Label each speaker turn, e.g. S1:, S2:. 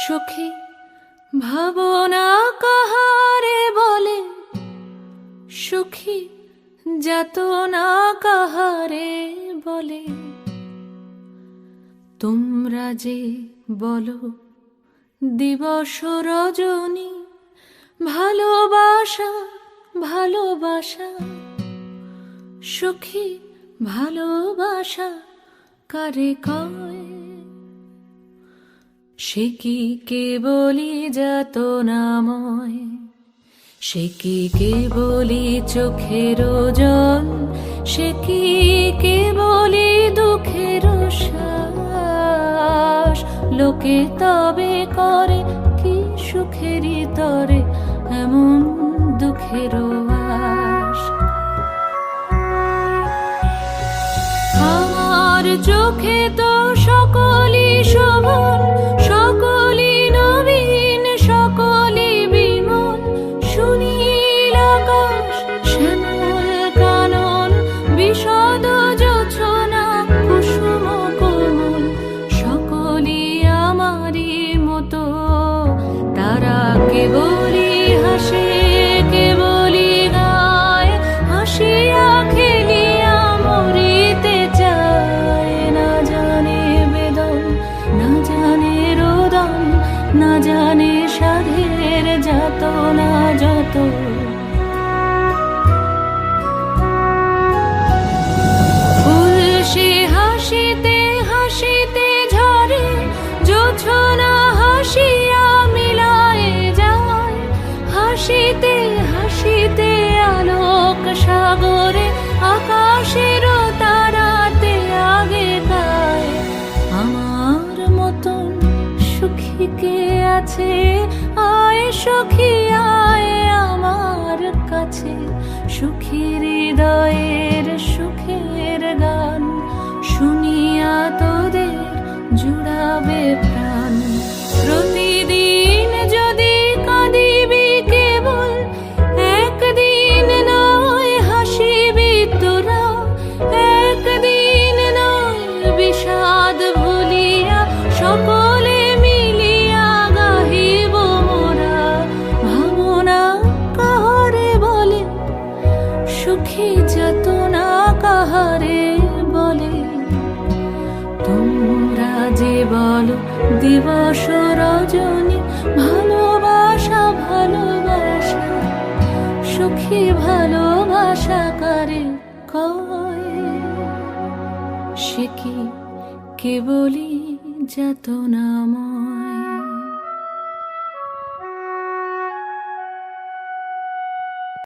S1: সখী ভাবনা কাহারে বলে, সখী যাতনা কাহারে বলে। তোমরা যে বলো দিবস রজনী, ভালোবাসা ভালোবাসা, সখী ভালোবাসা কারে কয়? সে কি কেবলি যাতনাময়, সে কি কেবলি চোখের জল, সে কি কেবলি দুঃখের শ্বাস। লোকে তবে করে কি সুখেরই তরে এমন দুঃখের আশ। আমার চোখে তো সকলই শোভন, সকলই নবীন, সকলই বিমল। সুনীল আকাশ, শ্যামল কানন, বিশদ জোছনা, কুসুম কোমল, সকলই আমারই মতো। তারা কেবলই হাসে, কেবলই গায়, হাসিয়া খেলিয়া মরিতে চায়। না জানে বেদন, না জানে রোদন, না জানে সাধের যাতনা যত। ফুল সে হাসিতে হাসিতে ঝরে, জোছনা হাসিয়া মিলায়ে যায়। হাসিতে হাসিতে আলোক সাগরে, আকাশের তারাতে আগে গায়। আমার মতন সুখী কে আছে? আয় সখী আয় আমার কাছে, সুখী হৃদয়ের সুখের গান শুনিয়া তোদের জুড়াবে প্রাণ। প্রতিদিন যদি কাঁদিবি কেবল, একদিন নয় হাসিবি তোরা। একদিন নয় বিষাদ ভুলিয়া, সকলে মিলিয়া গাহিব মোরা। ভাবনা কাহারে বলে, সুখী যাতনা কাহারে বলে। তোমরা যে বলো দিবস রজনী, ভালোবাসা ভালোবাসা, সখী ভালোবাসা কারে কয়? সে কি কেবলি যাতনাময়।